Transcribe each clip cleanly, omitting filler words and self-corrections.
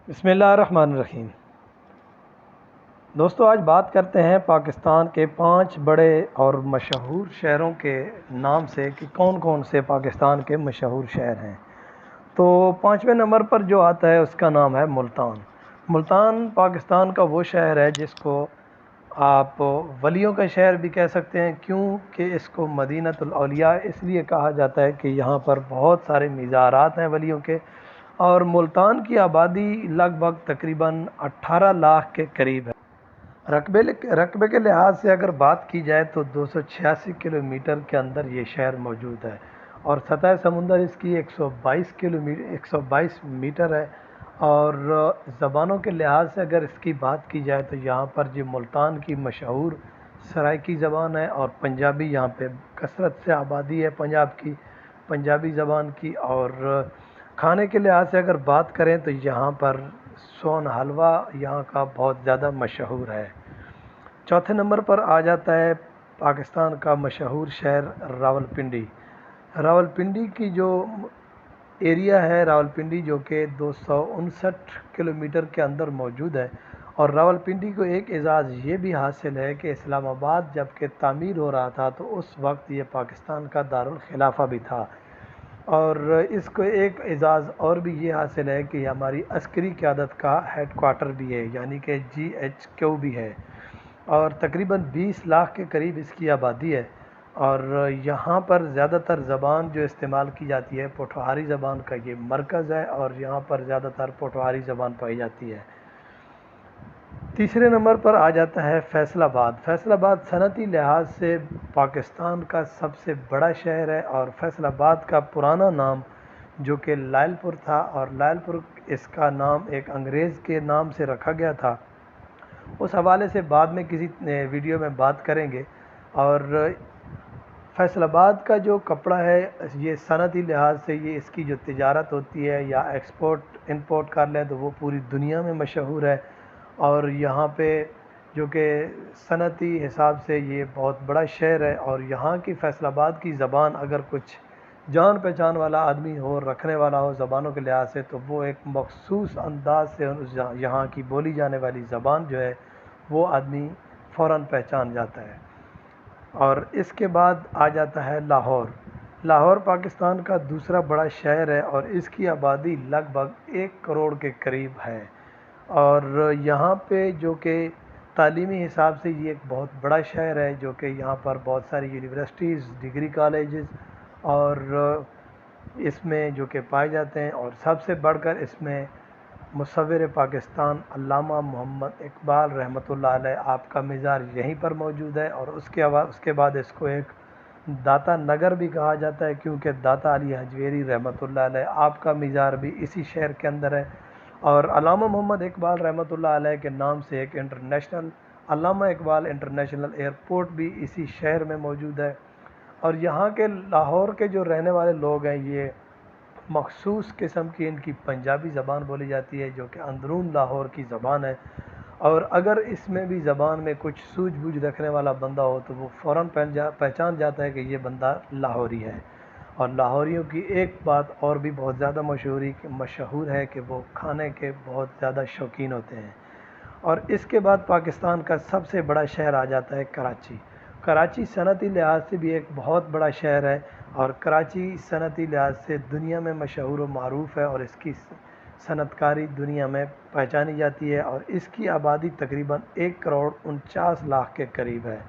بسم اللہ الرحمن الرحیم۔ دوستو، آج بات کرتے ہیں پاکستان کے 5 بڑے اور مشہور شہروں کے نام سے کہ کون کون سے پاکستان کے مشہور شہر ہیں۔ تو 5ویں نمبر پر جو آتا ہے اس کا نام ہے ملتان۔ ملتان پاکستان کا وہ شہر ہے جس کو آپ ولیوں کا شہر بھی کہہ سکتے ہیں، کیونکہ اس کو مدینۃ الاولیاء اس لیے کہا جاتا ہے کہ یہاں پر بہت سارے مزارات ہیں ولیوں کے، اور ملتان کی آبادی لگ بھگ تقریباً 18 لاکھ کے قریب ہے۔ رقبے کے لحاظ سے اگر بات کی جائے تو 286 کلومیٹر کے اندر یہ شہر موجود ہے، اور سطح سمندر اس کی 122 میٹر ہے۔ اور زبانوں کے لحاظ سے اگر اس کی بات کی جائے تو یہاں پر جو ملتان کی مشہور سرائکی زبان ہے، اور پنجابی یہاں پہ کثرت سے آبادی ہے پنجاب کی، پنجابی زبان کی۔ اور کھانے کے لحاظ سے اگر بات کریں تو یہاں پر سون حلوہ یہاں کا بہت زیادہ مشہور ہے۔ چوتھے نمبر پر آ جاتا ہے پاکستان کا مشہور شہر راولپنڈی۔ راولپنڈی کی جو ایریا ہے راولپنڈی، جو کہ 259 کلومیٹر کے اندر موجود ہے، اور راولپنڈی کو ایک اعزاز یہ بھی حاصل ہے کہ اسلام آباد جب کہ تعمیر ہو رہا تھا تو اس وقت یہ پاکستان کا دارالخلافہ بھی تھا، اور اس کو ایک اعزاز اور بھی یہ حاصل ہے کہ یہ ہماری عسکری قیادت کا ہیڈ کوارٹر بھی ہے، یعنی کہ GHQ بھی ہے، اور تقریباً 20 لاکھ کے قریب اس کی آبادی ہے۔ اور یہاں پر زیادہ تر زبان جو استعمال کی جاتی ہے پوٹھوہاری زبان کا یہ مرکز ہے، اور یہاں پر زیادہ تر پوٹھوہاری زبان پائی جاتی ہے۔ تیسرے نمبر پر آ جاتا ہے فیصل آباد۔ فیصل آباد صنعتی لحاظ سے پاکستان کا سب سے بڑا شہر ہے، اور فیصل آباد کا پرانا نام جو کہ لائل پور تھا، اور لائل پور اس کا نام ایک انگریز کے نام سے رکھا گیا تھا، اس حوالے سے بعد میں کسی ویڈیو میں بات کریں گے۔ اور فیصل آباد کا جو کپڑا ہے یہ صنعتی لحاظ سے یہ اس کی جو تجارت ہوتی ہے یا ایکسپورٹ امپورٹ کر لیں تو وہ پوری دنیا میں مشہور ہے، اور یہاں پہ جو کہ صنعتی حساب سے یہ بہت بڑا شہر ہے۔ اور یہاں کی فیصل آباد کی زبان اگر کچھ جان پہچان والا آدمی ہو، رکھنے والا ہو زبانوں کے لحاظ سے، تو وہ ایک مخصوص انداز سے یہاں کی بولی جانے والی زبان جو ہے وہ آدمی فوراً پہچان جاتا ہے۔ اور اس کے بعد آ جاتا ہے لاہور۔ لاہور پاکستان کا دوسرا بڑا شہر ہے، اور اس کی آبادی لگ بھگ 1 کروڑ کے قریب ہے، اور یہاں پہ جو کہ تعلیمی حساب سے یہ ایک بہت بڑا شہر ہے، جو کہ یہاں پر بہت ساری یونیورسٹیز، ڈگری کالجز اور اس میں جو کہ پائے جاتے ہیں، اور سب سے بڑھ کر اس میں مصور پاکستان علامہ محمد اقبال رحمۃ اللہ علیہ آپ کا مزار یہیں پر موجود ہے، اور اس کے بعد اس کو ایک داتا نگر بھی کہا جاتا ہے، کیونکہ داتا علی حجویری رحمۃ اللہ علیہ آپ کا مزار بھی اسی شہر کے اندر ہے۔ اور علامہ محمد اقبال رحمۃ اللہ علیہ کے نام سے ایک انٹرنیشنل علامہ اقبال انٹرنیشنل ایئرپورٹ بھی اسی شہر میں موجود ہے۔ اور یہاں کے لاہور کے جو رہنے والے لوگ ہیں یہ مخصوص قسم کی ان کی پنجابی زبان بولی جاتی ہے، جو کہ اندرون لاہور کی زبان ہے، اور اگر اس میں بھی زبان میں کچھ سوجھ بوجھ رکھنے والا بندہ ہو تو وہ فوراً پہچان جاتا ہے کہ یہ بندہ لاہوری ہے۔ اور لاہوریوں کی ایک بات اور بھی بہت زیادہ مشہور ہے کہ وہ کھانے کے بہت زیادہ شوقین ہوتے ہیں۔ اور اس کے بعد پاکستان کا سب سے بڑا شہر آ جاتا ہے کراچی۔ کراچی صنعتی لحاظ سے بھی ایک بہت بڑا شہر ہے، اور کراچی صنعتی لحاظ سے دنیا میں مشہور و معروف ہے، اور اس کی صنعت کاری دنیا میں پہچانی جاتی ہے، اور اس کی آبادی تقریباً 1 کروڑ 49 لاکھ کے قریب ہے۔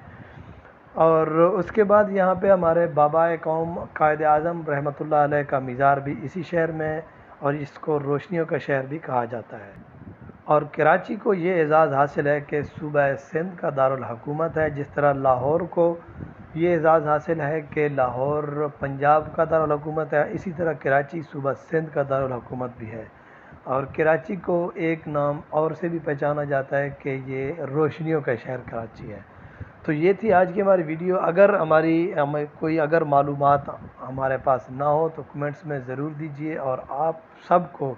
اور اس کے بعد یہاں پہ ہمارے بابا قوم قائد اعظم رحمۃ اللہ علیہ کا مزار بھی اسی شہر میں ہے، اور اس کو روشنیوں کا شہر بھی کہا جاتا ہے۔ اور کراچی کو یہ اعزاز حاصل ہے کہ صوبہ سندھ کا دارالحکومت ہے، جس طرح لاہور کو یہ اعزاز حاصل ہے کہ لاہور پنجاب کا دارالحکومت ہے، اسی طرح کراچی صوبہ سندھ کا دارالحکومت بھی ہے۔ اور کراچی کو ایک نام اور سے بھی پہچانا جاتا ہے کہ یہ روشنیوں کا شہر کراچی ہے۔ تو یہ تھی آج کی ہماری ویڈیو۔ اگر کوئی معلومات ہمارے پاس نہ ہو تو کمنٹس میں ضرور دیجیے، اور آپ سب کو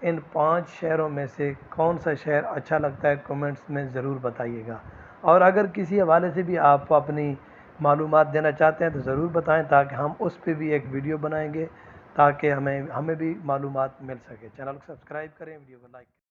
ان 5 شہروں میں سے کون سا شہر اچھا لگتا ہے کمنٹس میں ضرور بتائیے گا، اور اگر کسی حوالے سے بھی آپ اپنی معلومات دینا چاہتے ہیں تو ضرور بتائیں، تاکہ ہم اس پہ بھی ایک ویڈیو بنائیں گے، تاکہ ہمیں بھی معلومات مل سکے۔ چینل کو سبسکرائب کریں، ویڈیو کو لائک کریں۔